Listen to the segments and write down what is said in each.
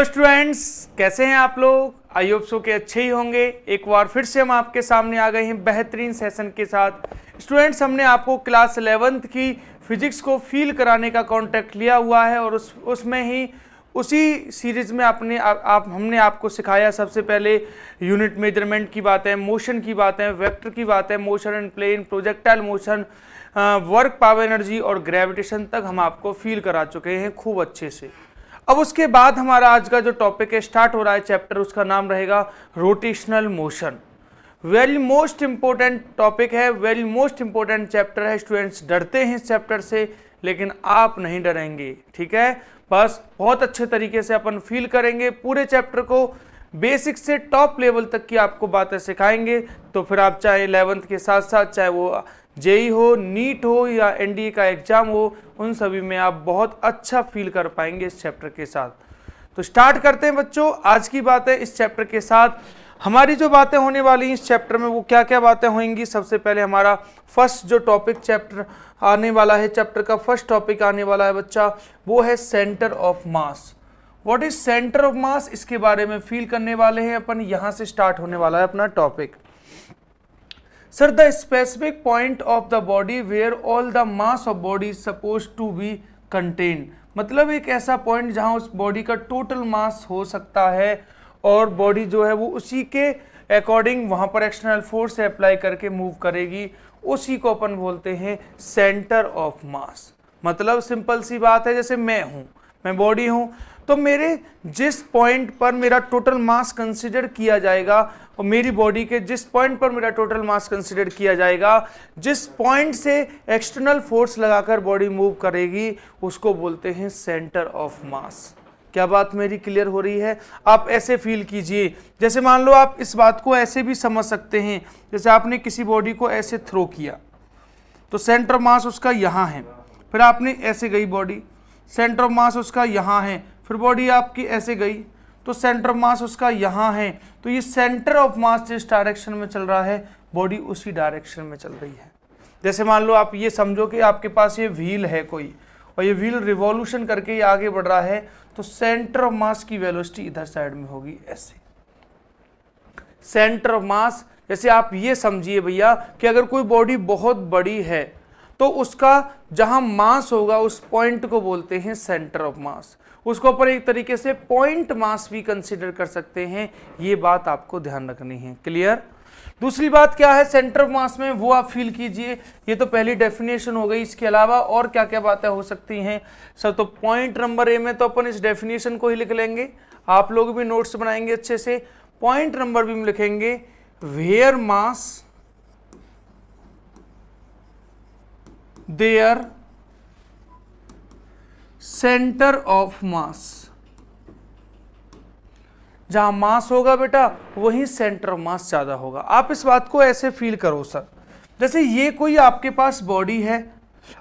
Hello students, कैसे हैं आप लोग। आई होप सो के अच्छे ही होंगे। एक बार फिर से हम आपके सामने आ गए हैं बेहतरीन सेशन के साथ। स्टूडेंट्स, हमने आपको क्लास 11th की फिजिक्स को फील कराने का कॉन्ट्रैक्ट लिया हुआ है और उसमें ही उसी सीरीज में हमने आपको सिखाया। सबसे पहले यूनिट मेजरमेंट की बातें, मोशन की बातें, वेक्टर की बातें, motion and plane, projectile motion, work, power energy और ग्रेविटेशन तक हम आपको फील करा चुके हैं खूब अच्छे से। अब उसके बाद हमारा आज का जो टॉपिक है स्टार्ट हो रहा है चैप्टर, उसका नाम रहेगा rotational motion. Very most important topic है, वेरी मोस्ट इंपॉर्टेंट चैप्टर है। स्टूडेंट्स डरते हैं इस चैप्टर से, लेकिन आप नहीं डरेंगे, ठीक है। बस बहुत अच्छे तरीके से अपन फील करेंगे पूरे चैप्टर को, बेसिक से टॉप लेवल तक की आपको बातें सिखाएंगे। तो फिर आप चाहे 11th के साथ साथ चाहे वो जेई हो, नीट हो या एनडीए का एग्जाम हो, उन सभी में आप बहुत अच्छा फील कर पाएंगे इस चैप्टर के साथ। तो स्टार्ट करते हैं बच्चों आज की बातें इस चैप्टर के साथ। हमारी जो बातें होने वाली हैं इस चैप्टर में वो क्या क्या बातें होंगी। सबसे पहले हमारा फर्स्ट जो टॉपिक चैप्टर आने वाला है, चैप्टर का फर्स्ट टॉपिक आने वाला है बच्चा, वो है centre of mass. What is centre of मास, इसके बारे में फील करने वाले हैं अपन। यहां से स्टार्ट होने वाला है अपना topic. Sir, the specific point of the body where all the mass of body is supposed to be contained। मतलब एक ऐसा पॉइंट जहां उस बॉडी का टोटल मास हो सकता है और बॉडी जो है वो उसी के अकॉर्डिंग वहां पर एक्सटर्नल फोर्स से अप्लाई करके मूव करेगी, उसी को अपन बोलते हैं सेंटर ऑफ मास। मतलब सिंपल सी बात है, जैसे मैं बॉडी हूं, तो मेरे जिस पॉइंट पर मेरा टोटल मास कंसीडर किया जाएगा और मेरी बॉडी के जिस पॉइंट पर मेरा टोटल मास कंसीडर किया जाएगा, जिस पॉइंट से एक्सटर्नल फोर्स लगाकर बॉडी मूव करेगी, उसको बोलते हैं सेंटर ऑफ मास। क्या बात मेरी क्लियर हो रही है। आप ऐसे फील कीजिए, जैसे मान लो आप इस बात को ऐसे भी समझ सकते हैं, जैसे आपने किसी बॉडी को ऐसे थ्रो किया तो सेंटर ऑफ मास उसका यहाँ है, फिर आपने ऐसे गई बॉडी, सेंटर ऑफ मास उसका यहाँ है, फिर बॉडी आपकी ऐसे गई तो सेंटर ऑफ मास उसका यहाँ है। तो ये सेंटर ऑफ मास जिस डायरेक्शन में चल रहा है, बॉडी उसी डायरेक्शन में चल रही है। जैसे मान लो आप ये समझो कि आपके पास ये व्हील है कोई, और ये व्हील रिवॉल्यूशन करके ये आगे बढ़ रहा है, तो सेंटर ऑफ मास की वेलोसिटी इधर साइड में होगी ऐसे। सेंटर ऑफ मास, जैसे आप ये समझिए भैया कि अगर कोई बॉडी बहुत बड़ी है तो उसका जहां मास होगा उस पॉइंट को बोलते हैं सेंटर ऑफ मास। उसको अपन एक तरीके से पॉइंट मास भी कंसीडर कर सकते हैं। ये बात आपको ध्यान रखनी है, क्लियर। दूसरी बात क्या है सेंटर ऑफ मास में, वो आप फील कीजिए। ये तो पहली डेफिनेशन हो गई, इसके अलावा और क्या क्या बातें हो सकती हैं सर। तो पॉइंट नंबर ए में तो अपन इस डेफिनेशन को ही लिख लेंगे, आप लोग भी नोट्स बनाएंगे अच्छे से। पॉइंट नंबर बी में लिखेंगे where mass there centre of mass. जहां मास होगा बेटा वहीं सेंटर ऑफ मास ज्यादा होगा। आप इस बात को ऐसे फील करो सर, जैसे ये कोई आपके पास बॉडी है,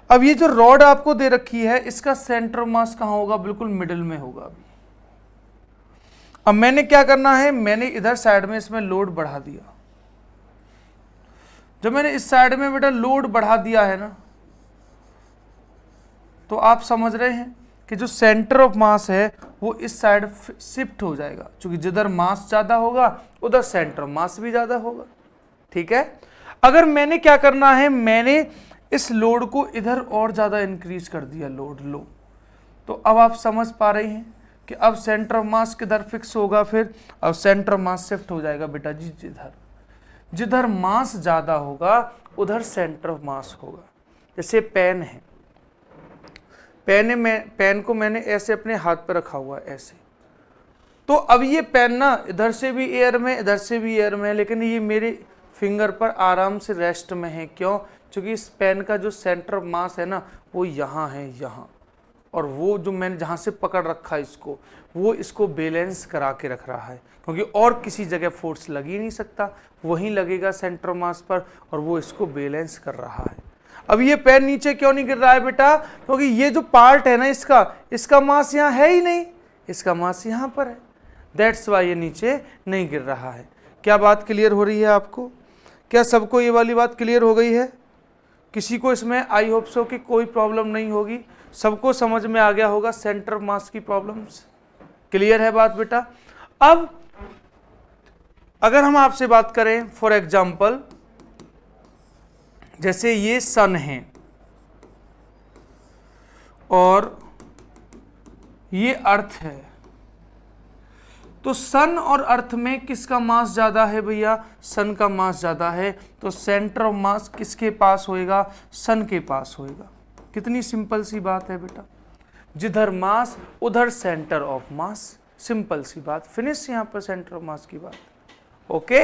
अब ये जो रॉड आपको दे रखी है इसका सेंटर ऑफ मास कहां होगा, बिल्कुल मिडिल में होगा। अब मैंने क्या करना है, मैंने इधर साइड में इसमें लोड बढ़ा दिया। जब मैंने इस साइड में बेटा लोड बढ़ा दिया है ना, तो आप समझ रहे हैं कि जो सेंटर ऑफ मास है वो इस साइड शिफ्ट हो जाएगा, क्योंकि जिधर मास ज्यादा होगा उधर सेंटर ऑफ मास भी ज्यादा होगा, ठीक है। अगर मैंने क्या करना है, मैंने इस लोड को इधर और ज्यादा इंक्रीज कर दिया, लोड लो, तो अब आप समझ पा रहे हैं कि अब सेंटर ऑफ मास किधर फिक्स होगा। फिर अब सेंटर ऑफ मास शिफ्ट हो जाएगा बेटा जी, जिधर मास ज्यादा होगा उधर सेंटर ऑफ मास होगा। जैसे पेन है, पेन को मैंने ऐसे अपने हाथ पर रखा हुआ है ऐसे, तो अब ये पेन ना इधर से भी एयर में इधर से भी एयर में है, लेकिन ये मेरे फिंगर पर आराम से रेस्ट में है। क्यों? क्योंकि इस पेन का जो सेंटर ऑफ मास है ना वो यहाँ है, यहाँ, और वो जो मैंने जहाँ से पकड़ रखा है इसको, वो इसको बैलेंस करा के रख रहा है, क्योंकि और किसी जगह फोर्स लग ही नहीं सकता, वहीं लगेगा सेंटर ऑफ मास पर, और वो इसको बैलेंस कर रहा है। अब ये पेन नीचे क्यों नहीं गिर रहा है बेटा, क्योंकि ये जो पार्ट है ना इसका मास यहाँ है ही नहीं, इसका मास यहाँ पर है, दैट्स वाई ये नीचे नहीं गिर रहा है। क्या बात क्लियर हो रही है आपको? क्या सबको ये वाली बात क्लियर हो गई है? किसी को इसमें आई होप सो कि कोई प्रॉब्लम नहीं होगी, सबको समझ में आ गया होगा सेंटर मास की प्रॉब्लम्स। क्लियर है बात बेटा। अब अगर हम आपसे बात करें फॉर एग्जाम्पल, जैसे ये सन है और ये अर्थ है, तो सन और अर्थ में किसका मास ज्यादा है भैया? सन का मास ज्यादा है, तो सेंटर ऑफ मास किसके पास होएगा? सन के पास होएगा। कितनी सिंपल सी बात है बेटा, जिधर मास उधर सेंटर ऑफ मास, सिंपल सी बात, फिनिश यहां पर सेंटर ऑफ मास की बात। ओके,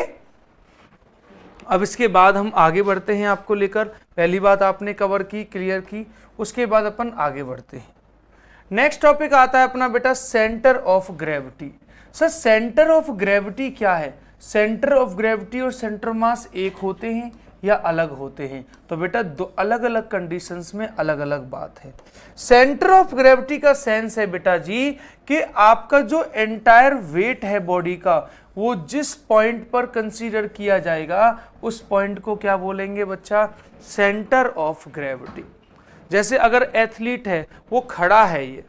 अब इसके बाद हम आगे बढ़ते हैं आपको लेकर। पहली बात आपने कवर की, क्लियर की, उसके बाद अपन आगे बढ़ते हैं। नेक्स्ट टॉपिक आता है अपना बेटा centre of gravity. Sir centre of gravity क्या है? सेंटर ऑफ ग्रेविटी और सेंटर मास एक होते हैं या अलग होते हैं? तो बेटा दो अलग अलग कंडीशंस में अलग अलग बात है। सेंटर ऑफ ग्रेविटी का सेंस है बेटा जी कि आपका जो एंटायर वेट है बॉडी का, वो जिस पॉइंट पर कंसीडर किया जाएगा उस पॉइंट को क्या बोलेंगे बच्चा? Centre of gravity. जैसे अगर एथलीट है, वो खड़ा है, ये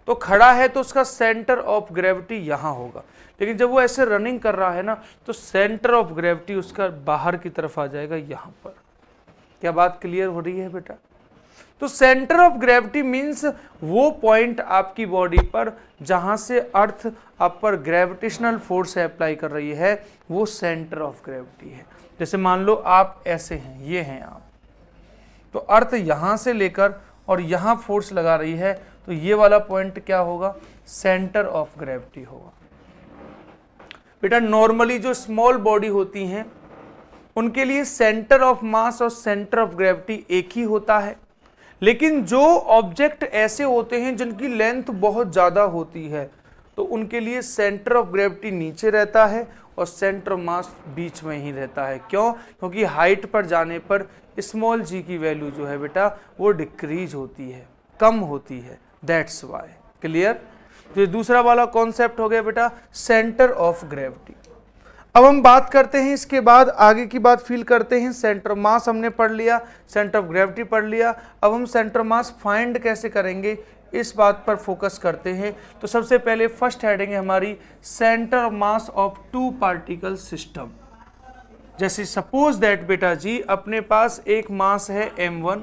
तो खड़ा है तो उसका सेंटर ऑफ ग्रेविटी यहां होगा, लेकिन जब वो ऐसे रनिंग कर रहा है ना, तो सेंटर ऑफ ग्रेविटी उसका बाहर की तरफ आ जाएगा यहां पर। क्या बात क्लियर हो रही है बेटा? तो सेंटर ऑफ ग्रेविटी मीन्स वो पॉइंट आपकी बॉडी पर जहां से अर्थ आप पर ग्रेविटेशनल फोर्स अप्लाई कर रही है, वो सेंटर ऑफ ग्रेविटी है। जैसे मान लो आप ऐसे हैं, ये हैं आप, तो अर्थ यहां से लेकर और यहां फोर्स लगा रही है, तो ये वाला पॉइंट क्या होगा? सेंटर ऑफ ग्रेविटी होगा। बेटा नॉर्मली जो स्मॉल बॉडी होती हैं उनके लिए सेंटर ऑफ मास और सेंटर ऑफ ग्रेविटी एक ही होता है, लेकिन जो ऑब्जेक्ट ऐसे होते हैं जिनकी लेंथ बहुत ज्यादा होती है, तो उनके लिए सेंटर ऑफ ग्रेविटी नीचे रहता है और सेंटर ऑफ मास बीच में ही रहता है। क्यों? क्योंकि हाइट पर जाने पर स्मॉल जी की वैल्यू जो है बेटा वो डिक्रीज होती है, कम होती है, दैट्स वाई। क्लियर? तो दूसरा वाला कॉन्सेप्ट हो गया बेटा सेंटर ऑफ ग्रेविटी। अब हम बात करते हैं इसके बाद आगे की बात फील करते हैं। सेंटर मास हमने पढ़ लिया, सेंटर ऑफ ग्रेविटी पढ़ लिया, अब हम सेंटर मास फाइंड कैसे करेंगे इस बात पर फोकस करते हैं। तो सबसे पहले फर्स्ट हेडिंग है हमारी centre of mass of two particle system. जैसे सपोज दैट बेटा जी अपने पास एक मास है m1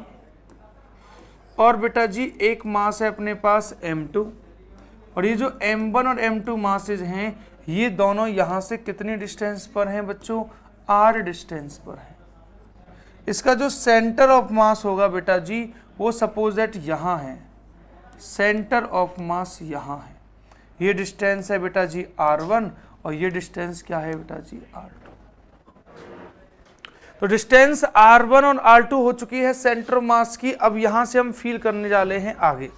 और बेटा जी एक मास है अपने पास m2, और ये जो m1 और m2 मासेज हैं ये दोनों यहां से कितनी डिस्टेंस पर हैं बच्चों? r डिस्टेंस पर है। इसका जो सेंटर ऑफ मास होगा बेटा जी वो सपोज दैट यहां है, सेंटर ऑफ मास यहां है। ये डिस्टेंस है बेटा जी r1 और ये डिस्टेंस क्या है बेटा जी r2। तो डिस्टेंस r1 और r2 हो चुकी है सेंटर ऑफ मास की। अब यहां से हम फील करने वाले हैं आगे।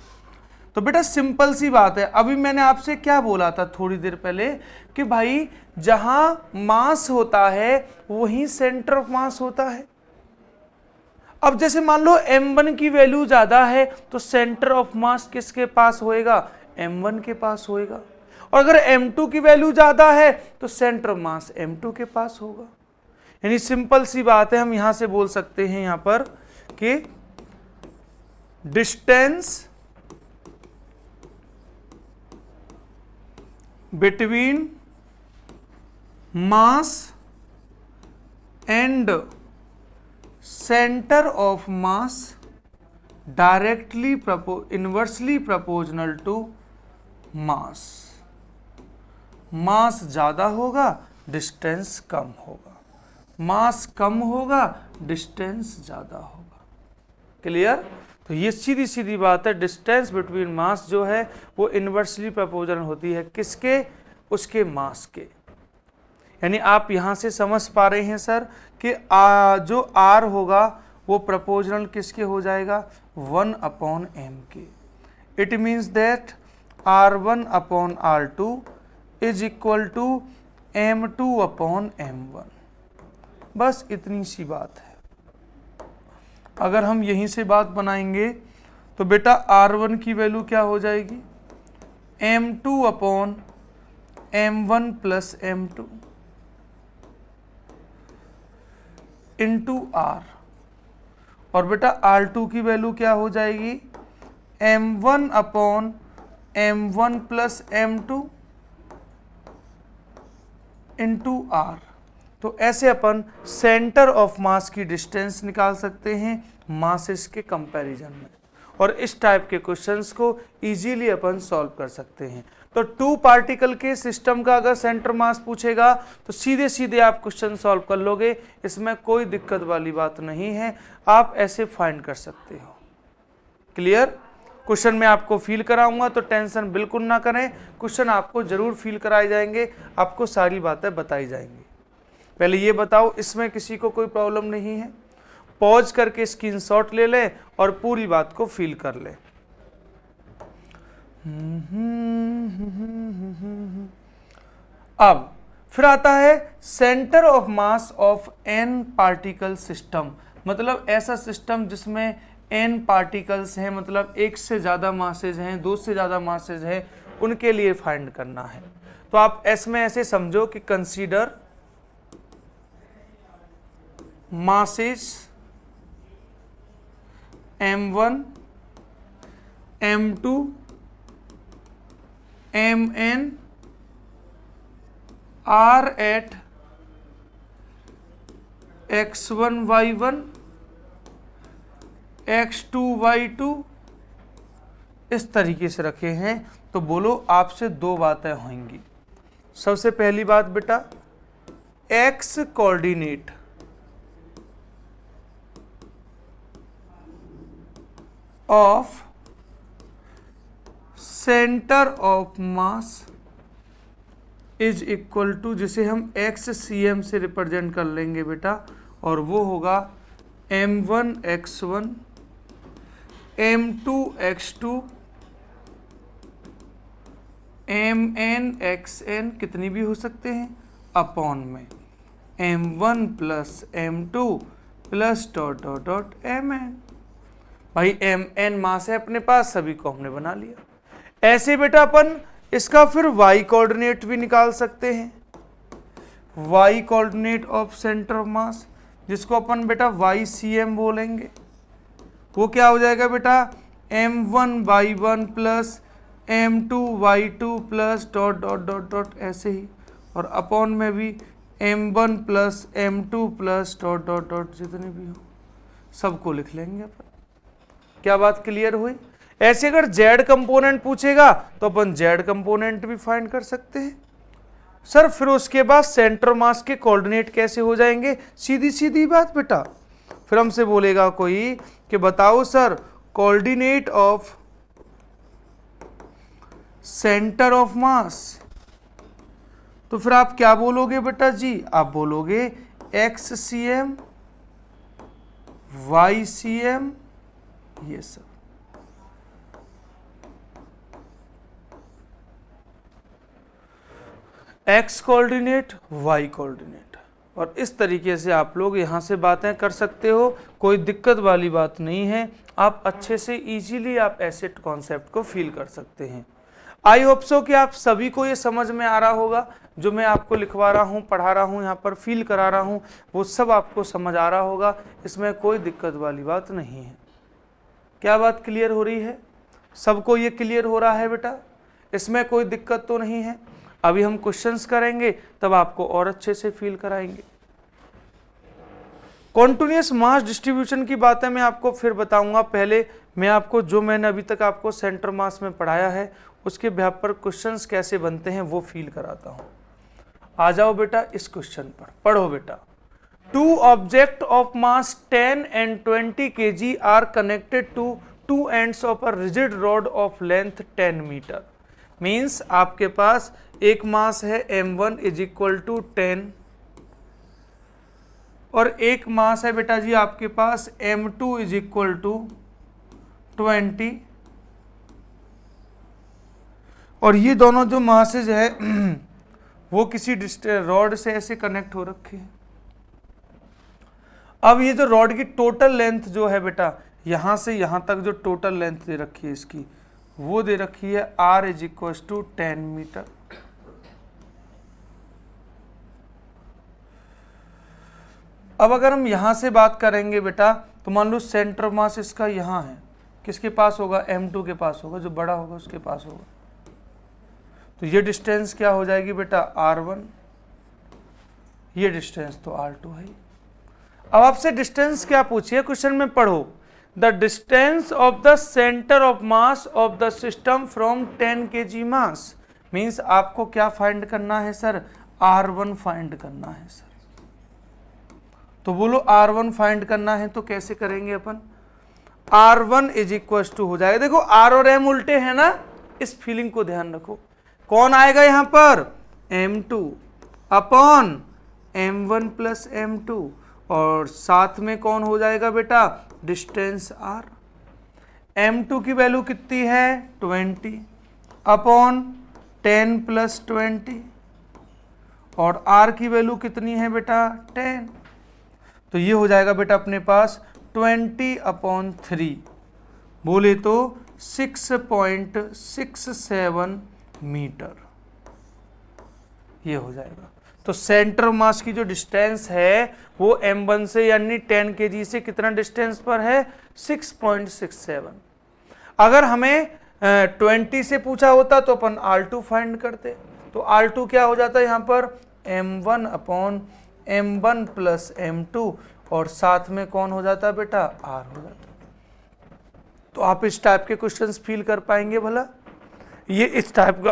तो बेटा सिंपल सी बात है, अभी मैंने आपसे क्या बोला था थोड़ी देर पहले कि भाई जहां मास होता है वहीं सेंटर ऑफ मास होता है। अब जैसे मान लो m1 की वैल्यू ज्यादा है तो सेंटर ऑफ मास किसके पास होएगा? m1 के पास होएगा। और अगर m2 की वैल्यू ज्यादा है तो सेंटर ऑफ मास m2 के पास होगा। यानी सिंपल सी बात है, हम यहां से बोल सकते हैं यहां पर कि distance between mass and centre of mass directly inversely proportional to mass. Mass ज्यादा होगा डिस्टेंस कम होगा, मास कम होगा डिस्टेंस ज्यादा होगा। क्लियर? तो ये सीधी सीधी बात है, डिस्टेंस बिटवीन मास जो है वो इनवर्सली प्रोपोर्शनल होती है किसके? उसके मास के। यानी आप यहां से समझ पा रहे हैं सर कि जो r होगा वो प्रोपोर्शनल किसके हो जाएगा? 1/m के। It means that r1/r2 is equal to m2/m1। बस इतनी सी बात है। अगर हम यहीं से बात बनाएंगे तो बेटा r1 की वैल्यू क्या हो जाएगी? m2/m1 plus m2 into r, और बेटा r2 की वैल्यू क्या हो जाएगी? m1/m1 plus m2 into are. तो ऐसे अपन सेंटर ऑफ मास की डिस्टेंस निकाल सकते हैं मासेस के कंपैरिजन में, और इस टाइप के क्वेश्चंस को इजीली अपन सॉल्व कर सकते हैं। तो 2 पार्टिकल के सिस्टम का अगर सेंटर मास पूछेगा तो सीधे सीधे आप क्वेश्चन सॉल्व कर लोगे, इसमें कोई दिक्कत वाली बात नहीं है, आप ऐसे फाइंड कर सकते हो। क्लियर? क्वेश्चन में आपको फील कराऊंगा तो टेंशन बिल्कुल ना करें, क्वेश्चन आपको जरूर फील कराए जाएंगे, आपको सारी बातें बताई जाएंगी। पहले ये बताओ, इसमें किसी को कोई प्रॉब्लम नहीं है? पॉज करके स्क्रीनशॉट ले ले और पूरी बात को फील कर ले। अब फिर आता है centre of mass of n particle system, मतलब ऐसा सिस्टम जिसमें एन पार्टिकल्स हैं, मतलब एक से ज़्यादा मासेज हैं, 2 से ज़्यादा मासेज हैं, उनके लिए फाइंड करना है। तो आप इसमें ऐसे समझो कि consider masses m1 m2 mn are at x1 y1 x2 y2 इस तरीके से रखे हैं। तो बोलो आपसे 2 बातें होंगी। सबसे पहली बात बेटा, x coordinate of centre of mass is equal to, जिसे हम XCM से रिप्रेजेंट कर लेंगे बेटा, और वो होगा m1 x1 m2 x2 mn xn, कितनी भी हो सकते हैं, अपॉन में m1 plus m2 plus dot dot dot mn। भाई mn मास है अपने पास, सभी को हमने बना लिया। ऐसे बेटा अपन इसका फिर y कोऑर्डिनेट भी निकाल सकते हैं, y coordinate of centre of मास, जिसको अपन बेटा YCM बोलेंगे। वो क्या हो जाएगा बेटा, m1 y1 plus m2 y2 plus dot dot dot dot ऐसे ही, और अपॉन में भी m1 plus m2 plus dot dot dot जितने भी हो सबको लिख लेंगे अपन। क्या बात क्लियर हुई? ऐसे अगर z कंपोनेंट पूछेगा तो अपन z कंपोनेंट भी फाइंड कर सकते हैं। सर फिर उसके बाद सेंटर मास के कोऑर्डिनेट कैसे हो जाएंगे? सीधी सीधी बात बेटा, फिर हमसे बोलेगा कोई कि बताओ sir coordinate of centre of मास, तो फिर आप क्या बोलोगे बेटा जी? आप बोलोगे XCM YCM, ये सब। X कोऑर्डिनेट Y कोऑर्डिनेट, और इस तरीके से आप लोग यहां से बातें कर सकते हो, कोई दिक्कत वाली बात नहीं है। आप अच्छे से इजीली आप ऐसे कॉन्सेप्ट को फील कर सकते हैं। आई होप सो कि आप सभी को ये समझ में आ रहा होगा, जो मैं आपको लिखवा रहा हूँ, पढ़ा रहा हूँ, यहाँ पर फील करा रहा हूँ, वो सब आपको समझ आ रहा होगा, इसमें कोई दिक्कत वाली बात नहीं है। क्या बात क्लियर हो रही है? सबको ये क्लियर हो रहा है बेटा? इसमें कोई दिक्कत तो नहीं है? अभी हम क्वेश्चंस करेंगे तब आपको और अच्छे से फील कराएंगे। कॉन्टिन्यूअस मास डिस्ट्रीब्यूशन की बातें मैं आपको फिर बताऊंगा। पहले मैं आपको जो मैंने अभी तक आपको सेंटर मास में पढ़ाया है उसके बेसिस पर क्वेश्चंस कैसे बनते हैं वो फील कराता हूं। आ जाओ बेटा इस क्वेश्चन पर, पढ़ो बेटा। 2 object of mass 10 and 20 kg are connected to 2 ends of a rigid rod of length 10 metre. Means आपके पास एक मास है m1 इज इक्वल टू 10 और एक मास है बेटा जी आपके पास m2 इज इक्वल टू 20, और ये दोनों जो मासेज है वो किसी रॉड से ऐसे कनेक्ट हो रखे हैं। अब ये जो रॉड की टोटल लेंथ जो है बेटा, यहां से यहां तक जो टोटल लेंथ दे रखी है इसकी, वो दे रखी है r is equal to 10 metre. अब अगर हम यहां से बात करेंगे बेटा, तो मान लो सेंटर मास इसका यहां है, किसके पास होगा? m2 के पास होगा, जो बड़ा होगा उसके पास होगा। तो ये डिस्टेंस क्या हो जाएगी बेटा? r1, ये डिस्टेंस तो r2 है। अब आपसे डिस्टेंस क्या पूछिए क्वेश्चन में, पढ़ो। The distance of the centre of mass of the system from 10 kg mass, means आपको क्या फाइंड करना है सर, r1 फाइंड करना है सर। तो बोलो r1 फाइंड करना है तो कैसे करेंगे अपन, r1 इज इक्वल टू हो जाएगा, देखो r और m उल्टे हैं ना, इस फीलिंग को ध्यान रखो। कौन आएगा यहां पर, m2 upon m1 plus m2, और साथ में कौन हो जाएगा बेटा, डिस्टेंस r। m2 की वैल्यू कितनी है 20 अपॉन 10 प्लस 20, और r की वैल्यू कितनी है बेटा 10, तो ये हो जाएगा बेटा अपने पास 20 अपॉन 3, बोले तो 6.67 मीटर, ये हो जाएगा। तो सेंटर मास की जो डिस्टेंस है वो m1 से यानी 10 kg से कितना डिस्टेंस पर है, 6.67। अगर हमें 20 से पूछा होता तो अपन r2 फाइंड करते, तो r2 क्या हो जाता है यहाँ पर, m1 upon m1 plus m2, और साथ में कौन हो जाता बेटा, r हो जाता। तो आप इस टाइप के क्वेश्चंस फील कर पाएंगे भला, ये इस टाइप का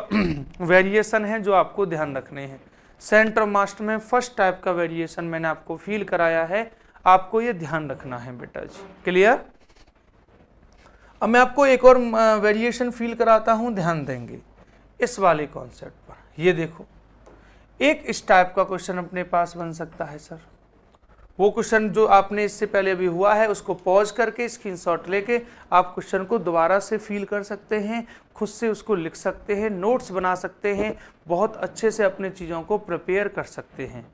वेरिएशन है जो आपको ध्यान रखने हैं। सेंटर मास्ट में फर्स्ट टाइप का वेरिएशन मैंने आपको फील कराया है, आपको ये ध्यान रखना है बेटा जी, क्लियर। अब मैं आपको एक और वेरिएशन फील कराता हूं, ध्यान देंगे इस वाले कॉन्सेप्ट पर। ये देखो, एक इस टाइप का क्वेश्चन अपने पास बन सकता है सर, वो क्वेश्चन जो आपने इससे पहले अभी हुआ है उसको पॉज करके स्क्रीनशॉट लेके आप क्वेश्चन को दोबारा से फील कर सकते हैं, खुद से उसको लिख सकते हैं, नोट्स बना सकते हैं, बहुत अच्छे से अपने चीज़ों को प्रिपेयर कर सकते हैं,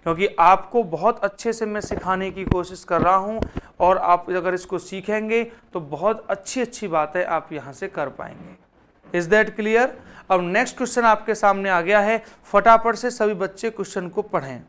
क्योंकि आपको बहुत अच्छे से मैं सिखाने की कोशिश कर रहा हूं, और आप अगर इसको सीखेंगे तो बहुत अच्छी अच्छी बातें आप यहाँ से कर पाएंगे। Is that clear. अब नेक्स्ट क्वेश्चन आपके सामने आ गया है, फटाफट से सभी बच्चे क्वेश्चन को पढ़ें।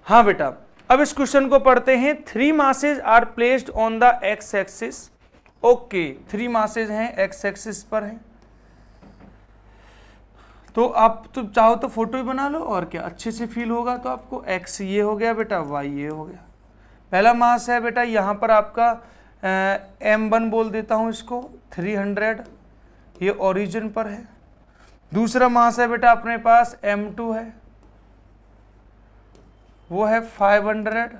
हाँ बेटा, अब इस क्वेश्चन को पढ़ते हैं। 3 masses are placed on the X axis. Okay, 3 masses हैं, एक्स एक्सिस पर हैं, तो आप तो चाहो तो फोटो ही बना लो, और क्या अच्छे से फील होगा। तो आपको एक्स ये हो गया बेटा, वाई ये हो गया। पहला मास है बेटा यहाँ पर आपका m1 बोल देता हूँ इसको, 300, ये ओरिजिन पर है। दूसरा मास है बेटा अपने पास m2 है, वो है 500,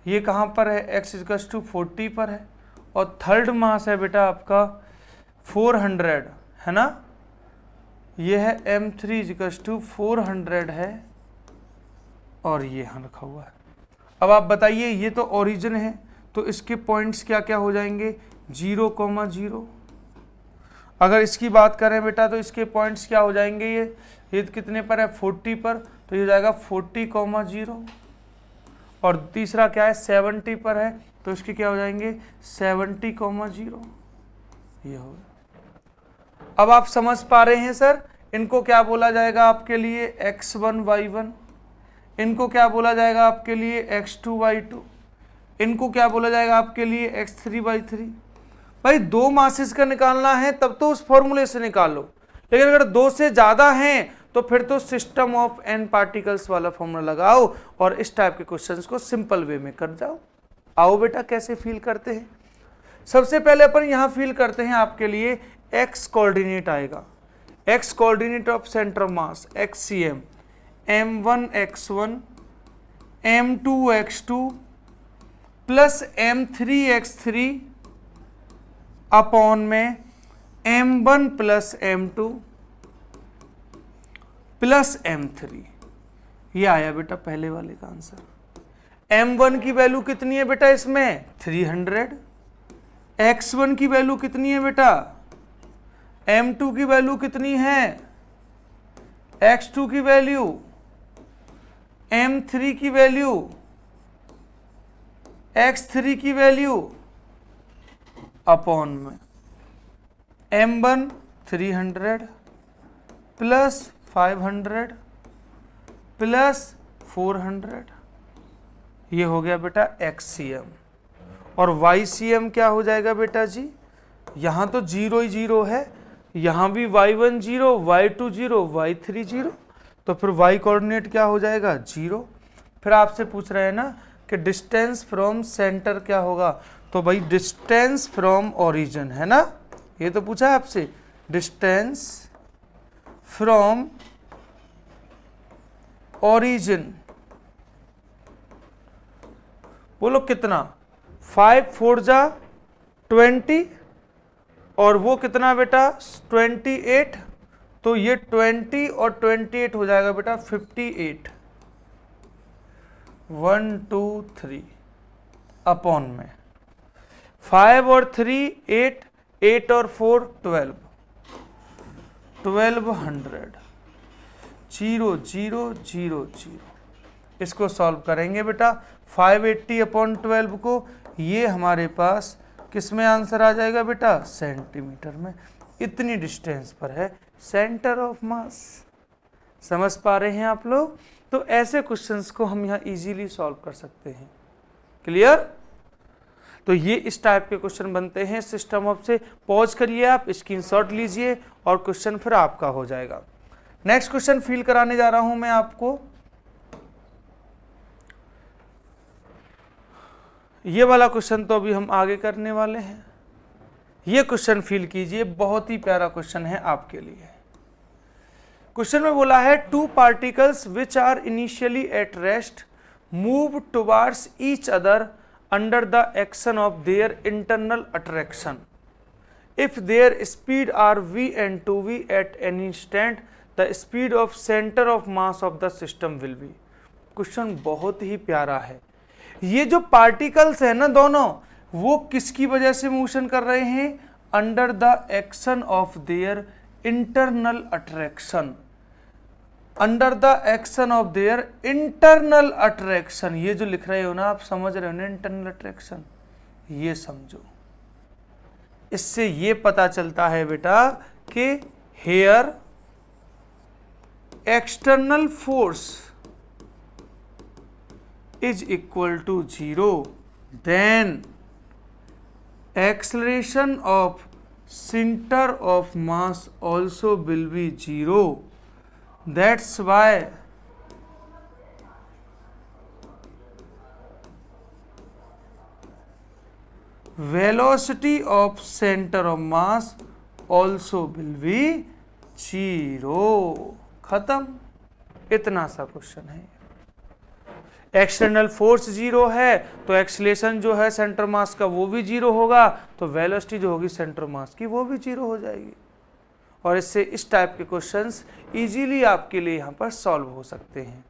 ये कहाँ पर है, x इक्वल्स टू 40 पर है। और थर्ड मास है बेटा आपका 400 है ना, ये है m3 इक्वल्स टू 400 है, और ये यहाँ रखा हुआ है। अब आप बताइए, ये तो ओरिजिन है तो इसके पॉइंट्स क्या क्या हो जाएंगे, 0,0। अगर इसकी बात करें बेटा तो इसके पॉइंट्स क्या हो जाएंगे, ये कितने पर है, 40 पर, तो ये हो जाएगा 40,0। और तीसरा क्या है, 70 पर है, तो इसके क्या हो जाएंगे, 70,0। ये हो गया। अब आप समझ पा रहे हैं सर, इनको क्या बोला जाएगा आपके लिए, x1 y1, इनको क्या बोला जाएगा आपके लिए, x2 y2, इनको क्या बोला जाएगा आपके लिए, x3 y3। भाई 2 मासेस का निकालना है तब तो उस फॉर्मूले से निकाल लो, लेकिन अगर 2 से ज़्यादा हैं तो फिर तो सिस्टम ऑफ n पार्टिकल्स वाला फॉर्मूला लगाओ और इस टाइप के क्वेश्चंस को सिंपल वे में कर जाओ। आओ बेटा कैसे फील करते हैं। सबसे पहले अपन यहाँ फील करते हैं आपके लिए, x कोऑर्डिनेट आएगा, x coordinate of centre mass xcm, m1 x1 m2 x2 plus m3 x3 upon में m1 plus m2 plus m3। ये आया बेटा पहले वाले का आंसर। m1 की वैल्यू कितनी है बेटा इसमें, 300। x1 की वैल्यू कितनी है बेटा, m2 की वैल्यू कितनी है, x2 की वैल्यू, m3 की वैल्यू x3 की वैल्यू अपॉन में m1 300 प्लस 500 प्लस 400, ये हो गया बेटा XCM। और YCM क्या हो जाएगा बेटा जी, यहाँ तो 0 ही 0 है, यहाँ भी y1 0, y2 0, y3 0, तो फिर y कोऑर्डिनेट क्या हो जाएगा 0। फिर आपसे पूछ रहे हैं ना कि डिस्टेंस फ्रॉम सेंटर क्या होगा, तो भाई डिस्टेंस फ्रॉम ओरिजिन है ना, ये तो पूछा है आपसे, डिस्टेंस फ्रॉम ओरिजिन, बोलो कितना, 5 4 जा 20 और वो कितना बेटा 28, तो ये 20 और 28 हो जाएगा बेटा 58, 1 2 3 अपॉन में 5 और 3 8, 8 और 4 12, 1200, 0 0 0 0। इसको सॉल्व करेंगे बेटा 580 अपॉन 12 को, ये हमारे पास किस में आंसर आ जाएगा बेटा सेंटीमीटर में। इतनी डिस्टेंस पर है सेंटर ऑफ मास। समझ पा रहे हैं आप लोग? तो ऐसे क्वेश्चंस को हम यहाँ इजीली सॉल्व कर सकते हैं। क्लियर? तो ये इस टाइप के क्वेश्चन बनते हैं सिस्टम ऑफ से। पॉज करिए, आप स्क्रीनशॉट लीजिए और क्वेश्चन फिर आपका हो जाएगा। नेक्स्ट क्वेश्चन फिल कराने जा रहा हूं मैं आपको। ये वाला क्वेश्चन तो अभी हम आगे करने वाले हैं। ये क्वेश्चन फिल कीजिए, बहुत ही प्यारा क्वेश्चन है आपके लिए। क्वेश्चन में बोला है two particles which are initially at rest move towards each other under the action of their internal attraction. If their speed are v and 2v at any instant the speed of centre of mass of the system will be. Question बहुत ही प्यारा है। ये जो particles है ना दोनों, वो किसकी वजह से मोशन कर रहे हैं, under the action of their internal attraction, under the action of their internal attraction. ये जो लिख रहे हो ना, आप समझ रहे हो ना इंटरनल अट्रैक्शन, ये समझो। इससे ये पता चलता है बेटा कि here external force is equal to 0, then acceleration of center of mass also will be 0. That's why velocity of center of mass also will be 0। खत्म। इतना सा क्वेश्चन है। एक्सटर्नल फोर्स 0 है तो एक्सीलरेशन जो है सेंटर मास का वो भी 0 होगा, तो वेलोसिटी जो होगी सेंटर मास की वो भी 0 हो जाएगी। और इससे इस टाइप के क्वेश्चंस इजीली आपके लिए यहाँ पर सॉल्व हो सकते हैं।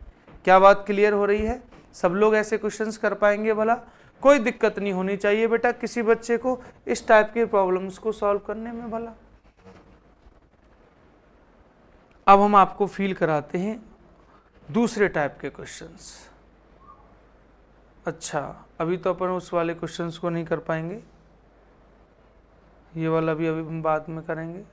क्या बात क्लियर हो रही है? सब लोग ऐसे क्वेश्चंस कर पाएंगे भला? कोई दिक्कत नहीं होनी चाहिए बेटा किसी बच्चे को इस टाइप के प्रॉब्लम्स को सॉल्व करने में भला। अब हम आपको फील कराते हैं दूसरे टाइप के क्वेश्चंस। अच्छा, अभी तो अपन उस वाले क्वेश्चंस को नहीं कर पाएंगे, ये वाला भी अभी हम बाद में करेंगे।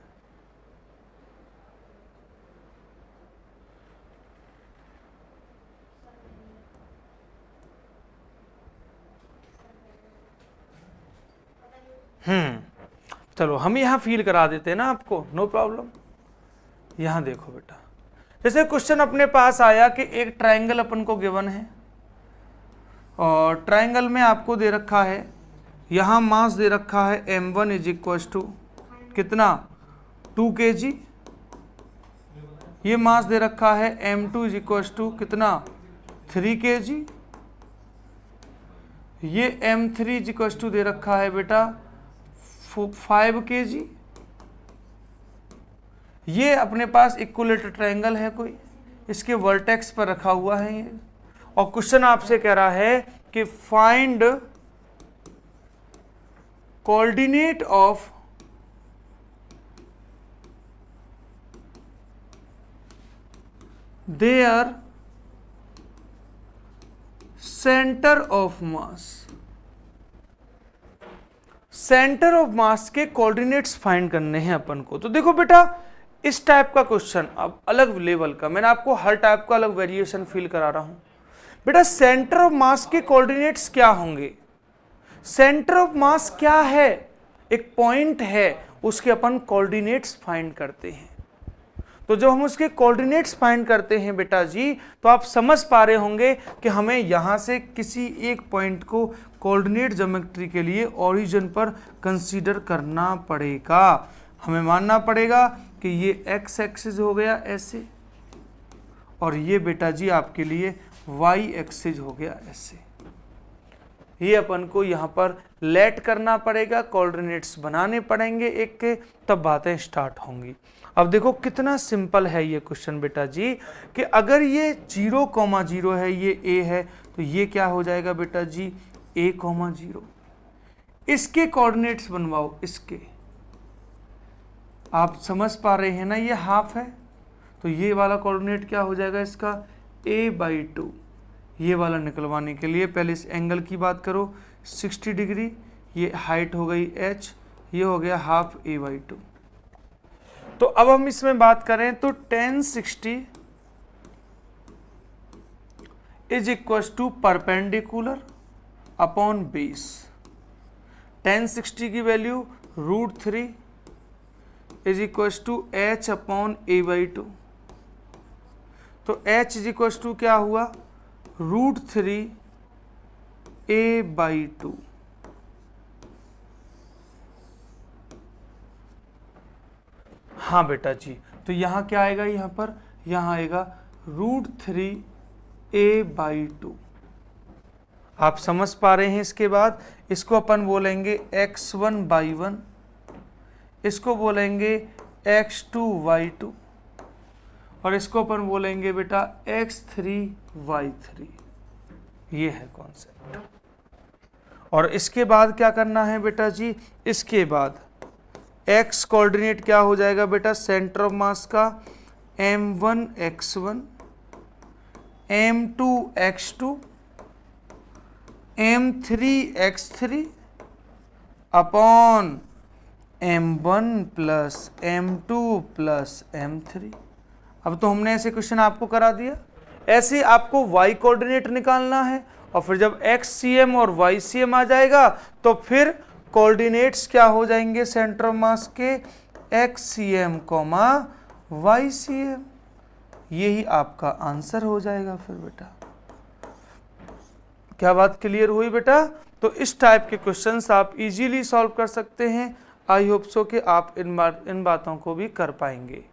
चलो हम यहाँ फील करा देते हैं ना आपको, नो प्रॉब्लम। यहाँ देखो बेटा, जैसे क्वेश्चन अपने पास आया कि एक ट्रायंगल अपन को गिवन है और ट्रायंगल में आपको दे रखा है, यहाँ मास दे रखा है m1 इज इक्वल टू कितना 2 kg, ये मास दे रखा है m2 इज इक्वल टू कितना 3 kg, ये m3 इज इक्वल टू दे रखा है बेटा 5 kg। ये अपने पास इक्विलेटरल ट्रायंगल है कोई, इसके वर्टेक्स पर रखा हुआ है ये, और क्वेश्चन आपसे कह रहा है कि find coordinate of their centre of mass. Centre of मास के कोऑर्डिनेट्स फाइंड करने हैं अपन को। तो देखो बेटा, इस टाइप का क्वेश्चन, अब अलग लेवल का, मैंने आपको हर टाइप का अलग वेरिएशन फील करा रहा हूं बेटा। सेंटर ऑफ मास के कोऑर्डिनेट्स क्या होंगे? सेंटर ऑफ मास क्या है? एक पॉइंट है, उसके अपन कोऑर्डिनेट्स फाइंड करते हैं। तो जब हम उसके कोऑर्डिनेट्स फाइंड करते हैं बेटा जी, तो आप समझ पा रहे होंगे कि हमें यहां से किसी एक पॉइंट को कोऑर्डिनेट ज्योमेट्री के लिए ओरिजिन पर कंसीडर करना पड़ेगा। हमें मानना पड़ेगा कि ये एक्स एक्सिस हो गया ऐसे, और ये बेटा जी आपके लिए वाई एक्सिस हो गया ऐसे। ये अपन को यहाँ पर लेट करना पड़ेगा, कोऑर्डिनेट्स बनाने पड़ेंगे एक के, तब बातें स्टार्ट होंगी। अब देखो कितना सिंपल है ये क्वेश्चन बेटा जी, कि अगर ये 0,0 है, ये ए है, तो ये क्या हो जाएगा बेटा जी, a,0। इसके कोऑर्डिनेट्स बनवाओ, इसके, आप समझ पा रहे हैं ना, ये हाफ है, तो ये वाला कोऑर्डिनेट क्या हो जाएगा इसका, a/2। ये वाला निकलवाने के लिए पहले इस एंगल की बात करो, 60 डिग्री, ये हाइट हो गई h, ये हो गया हाफ a/2। तो अब हम इसमें बात करें तो tan 60 is equal to perpendicular upon base. tan 60 की value √3 is equal to h upon a/2। तो h इज इक्वल टू क्या हुआ, √3 a/2। हाँ बेटा जी, तो यहाँ क्या आएगा, यहाँ पर यहाँ आएगा √3 a/2। आप समझ पा रहे हैं। इसके बाद इसको अपन बोलेंगे x1/1, इसको बोलेंगे x2/2, और इसको अपन बोलेंगे बेटा x3/3। ये है कॉन्सेप्ट। और इसके बाद क्या करना है बेटा जी, इसके बाद x कोऑर्डिनेट क्या हो जाएगा बेटा, सेंटर ऑफ मास का m1 x1, m2 x2, m3 x3 upon m1 plus m2 plus m3। अब तो हमने ऐसे क्वेश्चन आपको करा दिया। ऐसे आपको y कोऑर्डिनेट निकालना है, और फिर जब xcm और ycm आ जाएगा तो फिर कोऑर्डिनेट्स क्या हो जाएंगे सेंटर ऑफ मास के, xcm, ycm। यही आपका आंसर हो जाएगा फिर बेटा। क्या बात क्लियर हुई बेटा? तो इस टाइप के क्वेश्चंस आप इजीली सॉल्व कर सकते हैं। आई होप सो कि आप इन बातों को भी कर पाएंगे।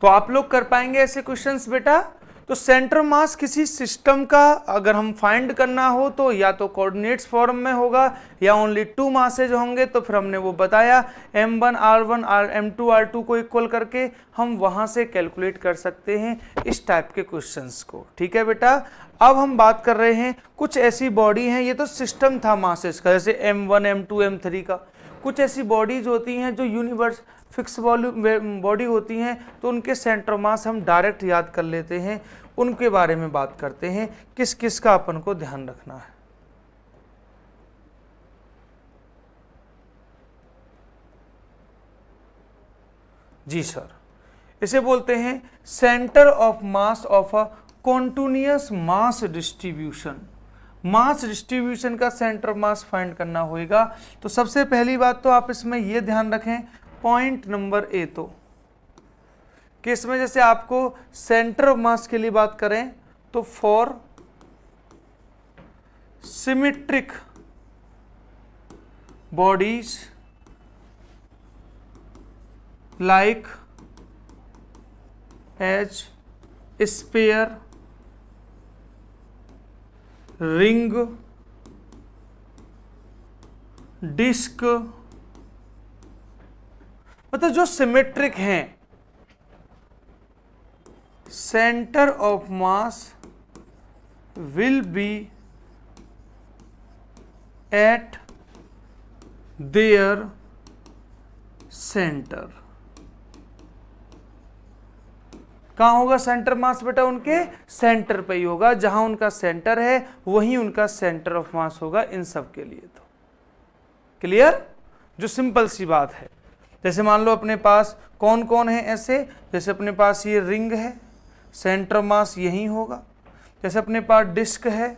तो आप लोग कर पाएंगे ऐसे क्वेश्चंस बेटा। तो सेंटर मास किसी सिस्टम का अगर हम फाइंड करना हो तो या तो कोऑर्डिनेट्स फॉर्म में होगा या ओनली 2 मासेज होंगे। तो फिर हमने वो बताया m1 r1 m2 r2 को इक्वल करके हम वहां से कैलकुलेट कर सकते हैं इस टाइप के क्वेश्चंस को। ठीक है बेटा। अब हम बात कर रहे हैं कुछ ऐसी बॉडी हैं, ये तो सिस्टम था मासेज का, जैसे m1 m2 m3 का। कुछ ऐसी बॉडीज होती हैं जो यूनिवर्स फिक्स वॉल्यूम बॉडी होती हैं, तो उनके सेंटर मास हम डायरेक्ट याद कर लेते हैं। उनके बारे में बात करते हैं, किस किस का अपन को ध्यान रखना है। जी सर, इसे बोलते हैं centre of mass of a continuous mass distribution. Mass distribution का सेंटर ऑफ मास फाइंड करना होगा। तो सबसे पहली बात तो आप इसमें यह ध्यान रखें, पॉइंट नंबर ए, तो कि इसमें जैसे आपको सेंटर ऑफ मास के लिए बात करें तो for symmetric bodies like as sphere, ring, disc, मतलब जो सिमेट्रिक हैं, centre of mass will be at their centre. कहां होगा सेंटर मास बेटा? उनके सेंटर पे ही होगा, जहां उनका सेंटर है वहीं उनका सेंटर ऑफ मास होगा इन सब के लिए। तो क्लियर? जो सिंपल सी बात है। जैसे मान लो अपने पास कौन कौन है ऐसे, जैसे अपने पास ये रिंग है, सेंटर मास यहीं होगा। जैसे अपने पास डिस्क है,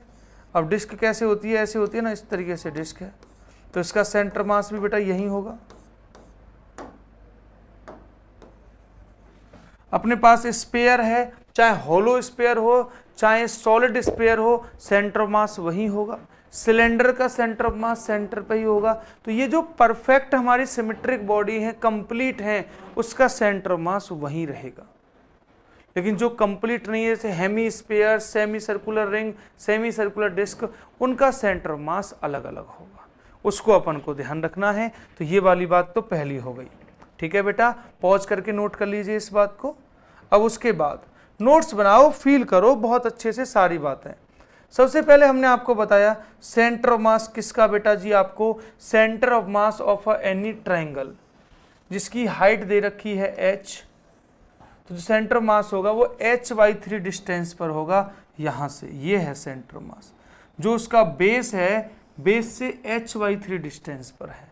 अब डिस्क कैसे होती है? ऐसे होती है ना, इस तरीके से डिस्क है, तो इसका सेंटर मास भी बेटा यहीं होगा। अपने पास स्फीयर है, चाहे होलो स्फीयर हो चाहे सॉलिड स्फीयर हो, सेंटर मास वहीं होगा। सिलेंडर का सेंटर मास सेंटर पे ही होगा। तो ये जो परफेक्ट हमारी सिमेट्रिक बॉडी है, कंप्लीट है, उसका सेंटर मास वहीं रहेगा। लेकिन जो कंप्लीट नहीं है, जैसे hemisphere, semicircular ring, semicircular disc, उनका सेंटर मास अलग अलग होगा। उसको अपन को ध्यान रखना है। तो ये वाली बात तो पहली हो गई। ठीक है बेटा, पॉज करके नोट कर लीजिए इस बात को। अब उसके बाद नोट्स बनाओ, फील करो बहुत अच्छे से सारी बातें। सबसे पहले हमने आपको बताया सेंटर ऑफ मास किसका बेटा जी? आपको centre of mass of any triangle जिसकी हाइट दे रखी है h, तो जो सेंटर मास होगा वो h/3 डिस्टेंस पर होगा। यहां से ये है सेंटर मास। जो उसका बेस है, बेस से h/3 डिस्टेंस पर है।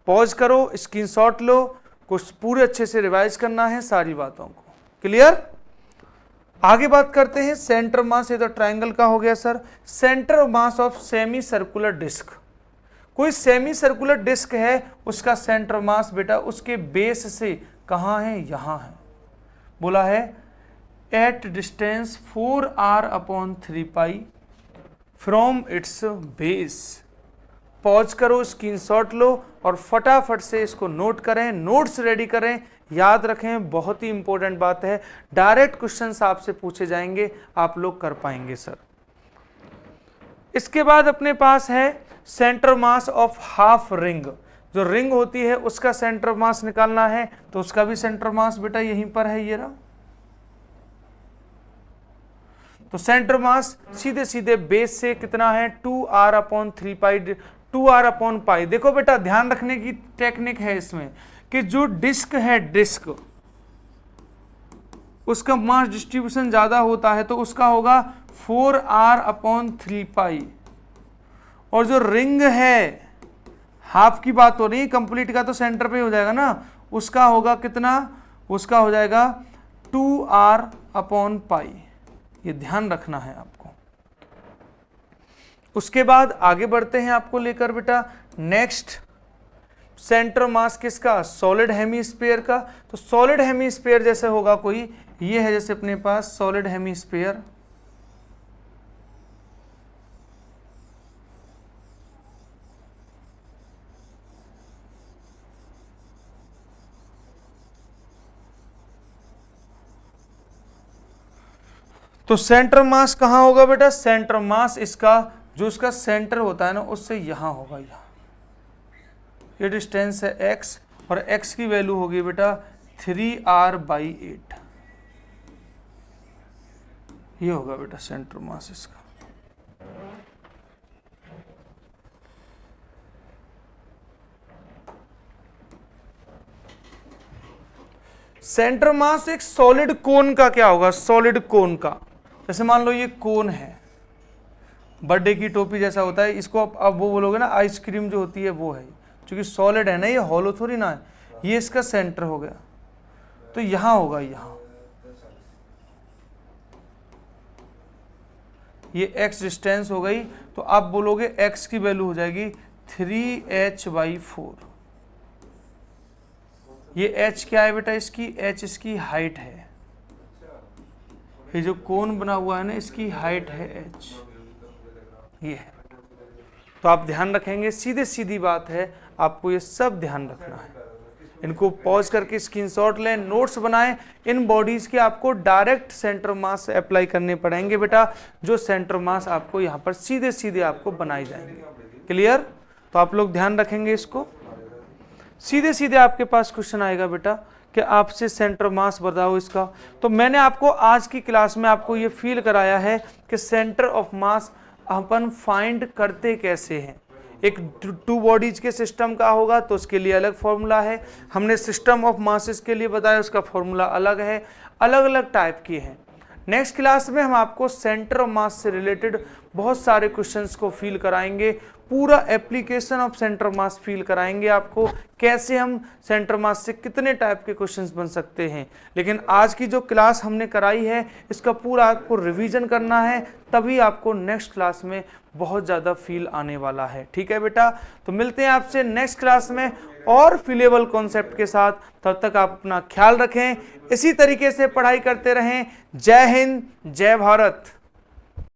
पॉज करो, स्क्रीनशॉट लो, कुछ पूरे अच्छे से रिवाइज करना है सारी बातों को। क्लियर? आगे बात करते हैं सेंटर मास। ये तो ट्रायंगल का हो गया sir. Centre mass of semicircular disc, कोई सेमी सर्कुलर डिस्क है, उसका सेंटर मास बेटा उसके बेस से कहां है? यहां है। बोला है at distance 4r/3π from its base. Pause करो, स्क्रीनशॉट लो और फटाफट से इसको नोट करें, नोट्स रेडी करें, याद रखें। बहुत ही इंपॉर्टेंट बात है, डायरेक्ट क्वेश्चंस आपसे पूछे जाएंगे, आप लोग कर पाएंगे सर। इसके बाद अपने पास है centre mass of half ring. जो रिंग होती है उसका सेंटर मास निकालना है, तो उसका भी सेंटर मास बेटा यहीं पर है, ये रहा। तो सेंटर मास सीधे सीधे बेस से कितना है? 2r/3π, 2r/π। देखो बेटा, ध्यान रखने की टेक्निक है इसमें कि जो डिस्क है, डिस्क उसका मास डिस्ट्रीब्यूशन ज्यादा होता है तो उसका होगा 4r/3π। और जो रिंग है, हाफ की बात हो रही है, कंप्लीट का तो सेंटर पे हो जाएगा ना, उसका होगा कितना? उसका हो जाएगा 2r/π। ये ध्यान रखना है आपको। उसके बाद आगे बढ़ते हैं आपको लेकर बेटा नेक्स्ट, सेंटर मास किसका? सॉलिड हेमीस्फीयर का। तो सॉलिड हेमीस्फीयर जैसे होगा कोई, ये है जैसे अपने पास सॉलिड हेमीस्फीयर, तो सेंटर मास कहां होगा बेटा? सेंटर मास इसका जो उसका सेंटर होता है ना, उससे यहां होगा। यहां ये डिस्टेंस है x, और x की वैल्यू होगी बेटा 3r/8। ये होगा बेटा सेंटर मास इसका। सेंटर मास एक सॉलिड कोन का क्या होगा? सॉलिड कोन का। जैसे मान लो ये कोन है, बर्थडे की टोपी जैसा होता है, इसको अब वो बोलोगे ना आइसक्रीम जो होती है वो है, क्योंकि सॉलिड है ना, ये हॉलो थोड़ी ना है। ये इसका सेंटर हो गया, तो यहां होगा, यहां ये x डिस्टेंस हो गई। तो आप बोलोगे x की वैल्यू हो जाएगी 3h/4। ये h क्या है बेटा? इसकी h इसकी हाइट है। ये जो कोन बना हुआ है ना, इसकी हाइट है h, ये है। तो आप ध्यान रखेंगे, सीधे सीधी बात है, आपको ये सब ध्यान रखना है। इनको पॉज करके स्क्रीनशॉट लें, नोट्स बनाएं। इन बॉडीज के आपको डायरेक्ट सेंटर मास अप्लाई करने पड़ेंगे बेटा, जो सेंटर मास आपको यहाँ पर सीधे सीधे आपको बनाए जाएंगे। क्लियर? तो आप लोग ध्यान रखेंगे इसको। सीधे सीधे आपके पास क्वेश्चन आएगा बेटा कि आपसे सेंटर मास बताओ इसका। तो मैंने आपको आज की क्लास में आपको ये फील कराया है कि centre of mass upon find करते कैसे हैं। एक टू बॉडीज के सिस्टम का होगा तो उसके लिए अलग फॉर्मूला है, हमने सिस्टम ऑफ मासेस के लिए बताया उसका फॉर्मूला अलग है, अलग अलग टाइप की है। नेक्स्ट क्लास में हम आपको सेंटर ऑफ मास से रिलेटेड बहुत सारे क्वेश्चंस को फील कराएंगे, पूरा application of centre mass feel कराएंगे आपको, कैसे हम सेंटर मास से कितने टाइप के क्वेश्चंस बन सकते हैं। लेकिन आज की जो क्लास हमने कराई है इसका पूरा आपको रिवीजन करना है, तभी आपको नेक्स्ट क्लास में बहुत ज़्यादा फील आने वाला है। ठीक है बेटा, तो मिलते हैं आपसे नेक्स्ट क्लास में और फीलेबल कॉन्सेप्ट के साथ। तब तक आप अपना ख्याल रखें, इसी तरीके से पढ़ाई करते रहें। जय हिंद, जय भारत।